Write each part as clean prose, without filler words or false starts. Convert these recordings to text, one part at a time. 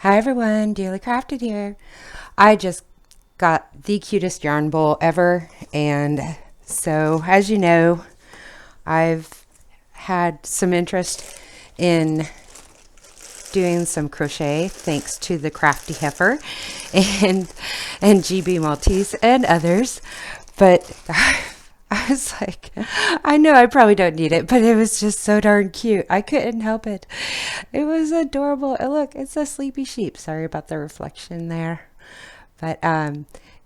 Hi everyone, Dearly Crafted here. I just got the cutest yarn bowl ever, and so as you know, I've had some interest in doing some crochet thanks to the Crafty Heifer and GB Maltese and others, but I was like, I know I probably don't need it, but it was just so darn cute. I couldn't help it. It was adorable. And look, it's a sleepy sheep. Sorry about the reflection there. But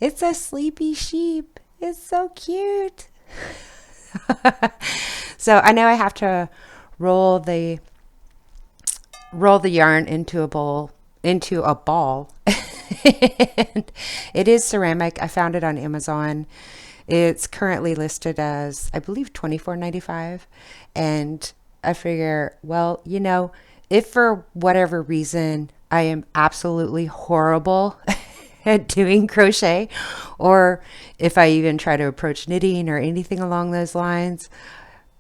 it's a sleepy sheep. It's so cute. So I know I have to roll the roll the yarn into a ball. And it is ceramic. I found it on Amazon. It's currently listed as, I believe, $24.95. And I figure, well, if for whatever reason I am absolutely horrible at doing crochet, or if I even try to approach knitting or anything along those lines,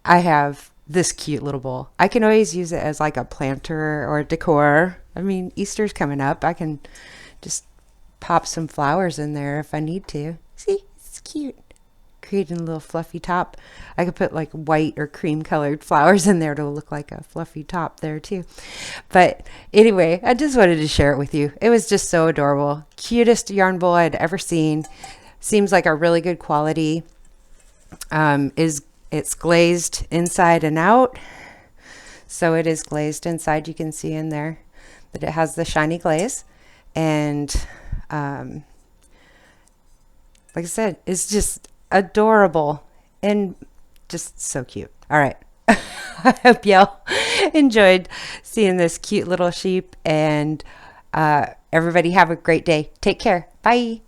I have this cute little bowl. I can always use it as like a planter or a decor. I mean, Easter's coming up. I can just pop some flowers in there if I need to. See, it's cute. Creating a little fluffy top. I could put like white or cream colored flowers in there to look like a fluffy top there too. But anyway, I just wanted to share it with you. It was just so adorable. Cutest yarn bowl I'd ever seen. Seems like a really good quality. It's glazed inside and out. So it is glazed inside. You can see in there that it has the shiny glaze. And like I said, it's just adorable and just so cute. All right. I hope y'all enjoyed seeing this cute little sheep, and everybody have a great day. Take care. Bye.